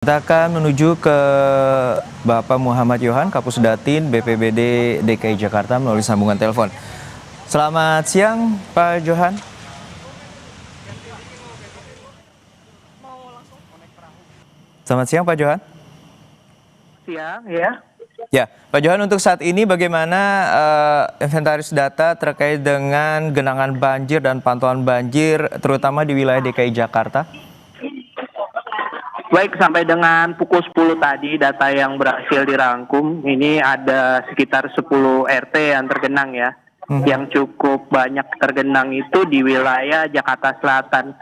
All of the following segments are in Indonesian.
Kita akan menuju ke Bapak Muhammad Yohan, Kapusdatin BPBD DKI Jakarta melalui sambungan telepon. Selamat siang, Pak Johan. Selamat siang, Pak Johan. Siang, ya. Ya, Pak Johan, untuk saat ini bagaimana inventaris data terkait dengan genangan banjir dan pantauan banjir, terutama di wilayah DKI Jakarta? Baik, sampai dengan pukul 10 tadi data yang berhasil dirangkum, ini ada sekitar 10 RT yang tergenang ya. Yang cukup banyak tergenang itu di wilayah Jakarta Selatan.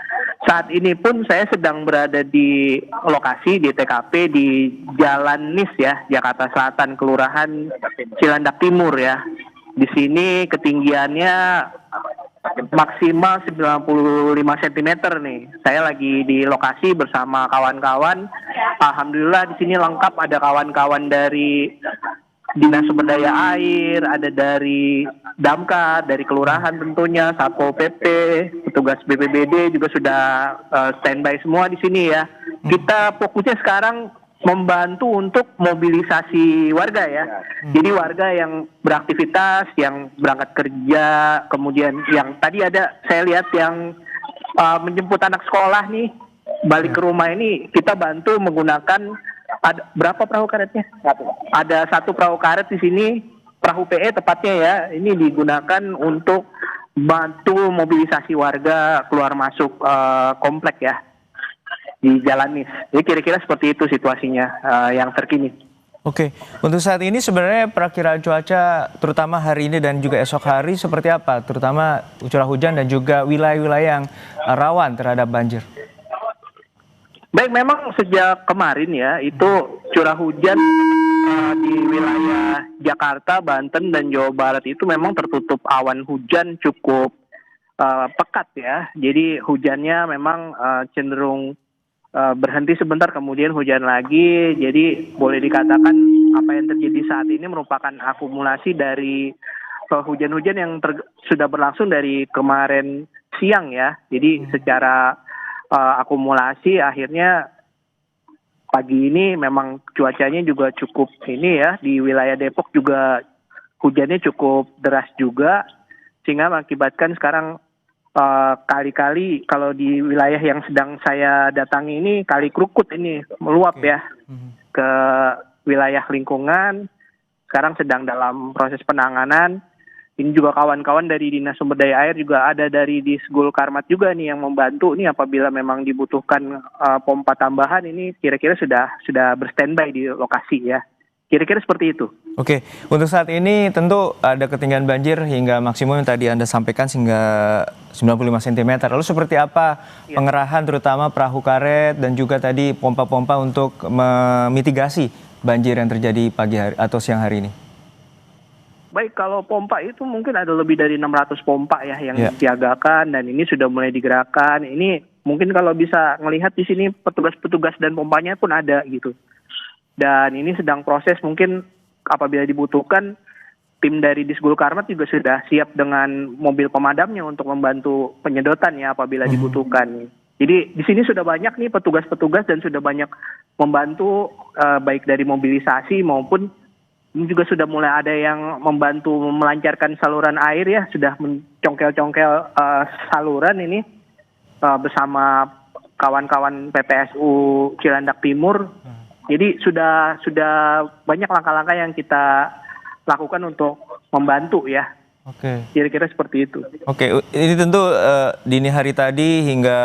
Saat ini pun saya sedang berada di lokasi di TKP di Jalan Nis ya, Jakarta Selatan, Kelurahan Cilandak Timur ya. Di sini ketinggiannya maksimal 95 cm nih. Saya lagi di lokasi bersama kawan-kawan. Alhamdulillah di sini lengkap, ada kawan-kawan dari Dinas Sumber Daya Air, ada dari Damkar, dari kelurahan tentunya, Satpol PP, petugas BPBD juga sudah standby semua di sini ya. Kita fokusnya sekarang membantu untuk mobilisasi warga ya. Jadi warga yang beraktivitas, yang berangkat kerja, kemudian yang tadi ada saya lihat yang menjemput anak sekolah nih, balik ke rumah ini kita bantu menggunakan berapa perahu karetnya? Ada satu perahu karet di sini, perahu PE tepatnya ya. Ini digunakan untuk bantu mobilisasi warga keluar masuk komplek ya di Jalan Nis. Jadi kira-kira seperti itu situasinya yang terkini. Oke, untuk saat ini sebenarnya perakiraan cuaca terutama hari ini dan juga esok hari seperti apa? Terutama curah hujan dan juga wilayah-wilayah yang rawan terhadap banjir. Baik, memang sejak kemarin ya, itu curah hujan di wilayah Jakarta, Banten, dan Jawa Barat itu memang tertutup awan hujan cukup pekat ya. Jadi hujannya memang cenderung berhenti sebentar, kemudian hujan lagi. Jadi boleh dikatakan apa yang terjadi saat ini merupakan akumulasi dari hujan-hujan yang sudah berlangsung dari kemarin siang ya. Jadi secara akumulasi akhirnya pagi ini memang cuacanya juga cukup ini ya, di wilayah Depok juga hujannya cukup deras juga, sehingga mengakibatkan sekarang kali-kali kalau di wilayah yang sedang saya datangi ini, Kali Krukut ini meluap ya ke wilayah lingkungan, sekarang sedang dalam proses penanganan. Ini juga kawan-kawan dari Dinas Sumber Daya Air juga ada dari Disgul Karmat juga nih yang membantu nih apabila memang dibutuhkan pompa tambahan, ini kira-kira sudah berstandby di lokasi ya. Kira-kira seperti itu. Oke, untuk saat ini tentu ada ketinggian banjir hingga maksimum yang tadi Anda sampaikan hingga 95 cm. Lalu seperti apa pengerahan terutama perahu karet dan juga tadi pompa-pompa untuk memitigasi banjir yang terjadi pagi hari atau siang hari ini? Baik, kalau pompa itu mungkin ada lebih dari 600 pompa ya yang disiagakan dan ini sudah mulai digerakkan. Ini mungkin kalau bisa melihat di sini petugas-petugas dan pompanya pun ada gitu. Dan ini sedang proses, mungkin apabila dibutuhkan tim dari Disgul Karmat juga sudah siap dengan mobil pemadamnya untuk membantu penyedotan ya apabila dibutuhkan. Jadi di sini sudah banyak nih petugas-petugas dan sudah banyak membantu baik dari mobilisasi maupun ini juga sudah mulai ada yang membantu melancarkan saluran air ya, sudah mencongkel-congkel saluran ini bersama kawan-kawan PPSU Cilandak Timur. Jadi sudah banyak langkah-langkah yang kita lakukan untuk membantu ya. Oke. Kira-kira seperti itu. Oke, ini tentu dini hari tadi hingga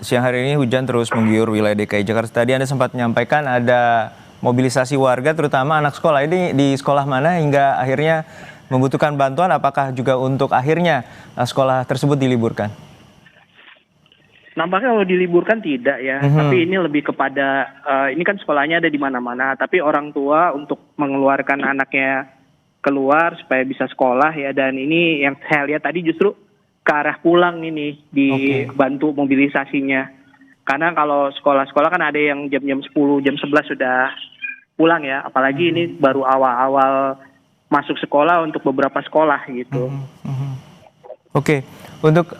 siang hari ini hujan terus mengguyur wilayah DKI Jakarta. Tadi Anda sempat menyampaikan ada mobilisasi warga terutama anak sekolah. Ini di sekolah mana hingga akhirnya membutuhkan bantuan? Apakah juga untuk akhirnya sekolah tersebut diliburkan? Nampaknya kalau diliburkan tidak ya, tapi ini lebih kepada ini kan sekolahnya ada di mana-mana, tapi orang tua untuk mengeluarkan anaknya keluar supaya bisa sekolah ya. Dan ini yang saya lihat tadi justru ke arah pulang ini dibantu mobilisasinya. Karena kalau sekolah-sekolah kan ada yang jam-jam 10, jam 11 sudah pulang ya. Apalagi ini baru awal-awal masuk sekolah untuk beberapa sekolah gitu. Oke, Untuk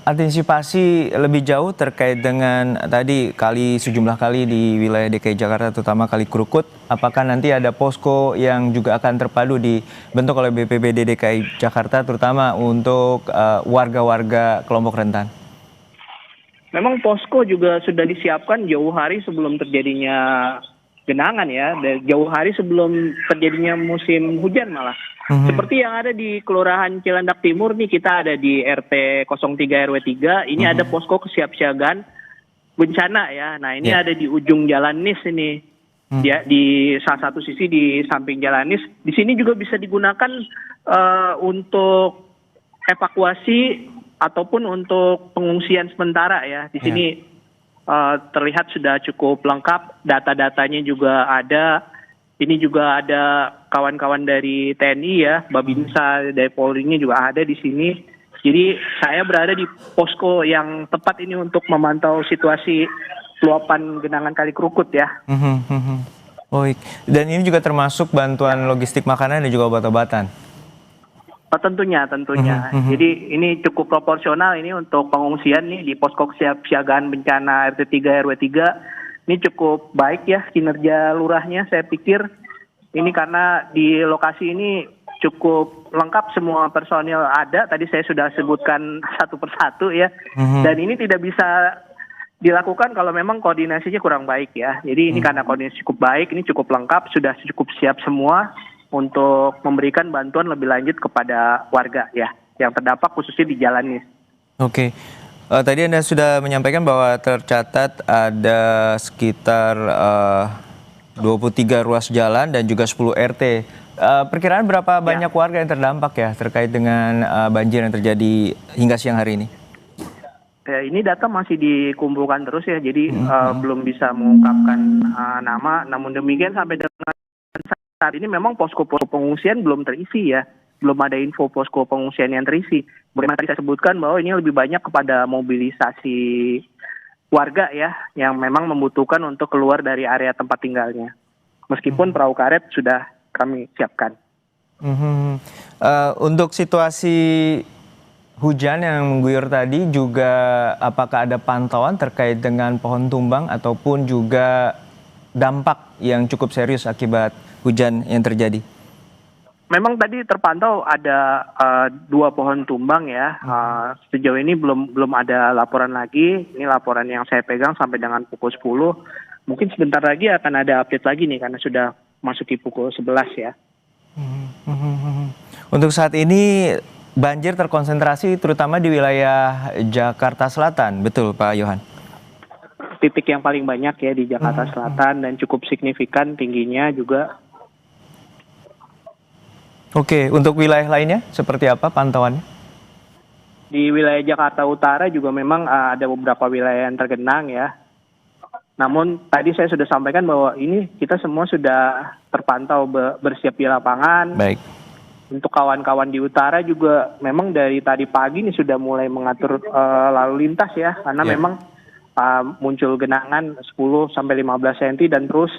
antisipasi lebih jauh terkait dengan tadi sejumlah kali di wilayah DKI Jakarta, terutama Kali Krukut, apakah nanti ada posko yang juga akan terpadu dibentuk oleh BPBD DKI Jakarta, terutama untuk warga-warga kelompok rentan? Memang posko juga sudah disiapkan jauh hari sebelum terjadinya genangan ya, jauh hari sebelum terjadinya musim hujan malah. Seperti yang ada di Kelurahan Cilandak Timur nih, kita ada di RT 03 RW 3, ini ada posko kesiapsiagaan bencana ya. Nah ini ada di ujung Jalan Nis ini, ya, di salah satu sisi di samping Jalan Nis. Di sini juga bisa digunakan untuk evakuasi ataupun untuk pengungsian sementara ya. Di sini terlihat sudah cukup lengkap, data-datanya juga ada. Ini juga ada kawan-kawan dari TNI ya, Babinsa, dari Polri-nya juga ada di sini. Jadi saya berada di posko yang tepat ini untuk memantau situasi luapan genangan Kali Krukut ya. Baik. Dan ini juga termasuk bantuan logistik makanan dan juga obat-obatan? Tentunya. Jadi ini cukup proporsional ini untuk pengungsian nih di posko kesiapsiagaan bencana RT 3 RW 3. Ini cukup baik ya kinerja lurahnya, saya pikir. Ini karena di lokasi ini cukup lengkap, semua personil ada. Tadi saya sudah sebutkan satu persatu ya. Dan ini tidak bisa dilakukan kalau memang koordinasinya kurang baik ya. Jadi ini karena koordinasi cukup baik, ini cukup lengkap, sudah cukup siap semua untuk memberikan bantuan lebih lanjut kepada warga ya yang terdampak khususnya di Jalan Nis. Oke. Tadi Anda sudah menyampaikan bahwa tercatat ada sekitar 23 ruas jalan dan juga 10 RT. Perkiraan berapa banyak warga yang terdampak ya terkait dengan banjir yang terjadi hingga siang hari ini? Ya, ini data masih dikumpulkan terus ya, jadi belum bisa mengungkapkan nama. Namun demikian sampai dengan saat ini memang posko pengungsian belum terisi ya. Belum ada info posko pengungsian yang terisi. Bagaimana tadi saya sebutkan bahwa ini lebih banyak kepada mobilisasi warga ya, yang memang membutuhkan untuk keluar dari area tempat tinggalnya. Meskipun perahu karet sudah kami siapkan. Untuk situasi hujan yang mengguyur tadi juga, apakah ada pantauan terkait dengan pohon tumbang ataupun juga dampak yang cukup serius akibat hujan yang terjadi? Memang tadi terpantau ada 2 pohon tumbang ya. Sejauh ini belum ada laporan lagi. Ini laporan yang saya pegang sampai dengan pukul 10. Mungkin sebentar lagi akan ada update lagi nih karena sudah masuki pukul 11 ya. Untuk saat ini banjir terkonsentrasi terutama di wilayah Jakarta Selatan, betul Pak Yohan? Titik yang paling banyak ya di Jakarta Selatan dan cukup signifikan tingginya juga. Oke, untuk wilayah lainnya seperti apa pantauannya? Di wilayah Jakarta Utara juga memang ada beberapa wilayah yang tergenang ya. Namun tadi saya sudah sampaikan bahwa ini kita semua sudah terpantau bersiap di lapangan. Baik. Untuk kawan-kawan di utara juga memang dari tadi pagi ini sudah mulai mengatur lalu lintas ya. Karena memang muncul genangan 10-15 cm dan terus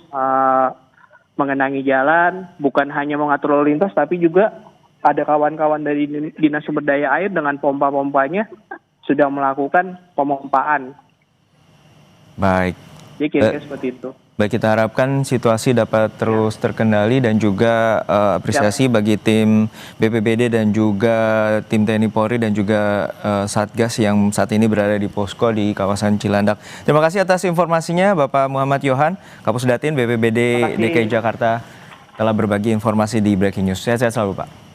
mengenangi jalan, bukan hanya mengatur lalu lintas, tapi juga ada kawan-kawan dari Dinas Sumber Daya Air dengan pompa-pompanya sudah melakukan pemompaan. Baik. Jadi kira-kira seperti itu. Baik, kita harapkan situasi dapat terus terkendali dan juga apresiasi bagi tim BPBD dan juga tim TNI Polri dan juga Satgas yang saat ini berada di posko di kawasan Cilandak. Terima kasih atas informasinya Bapak Muhammad Yohan, Kapusdatin BPBD DKI Jakarta telah berbagi informasi di Breaking News. Sehat-sehat selalu Pak.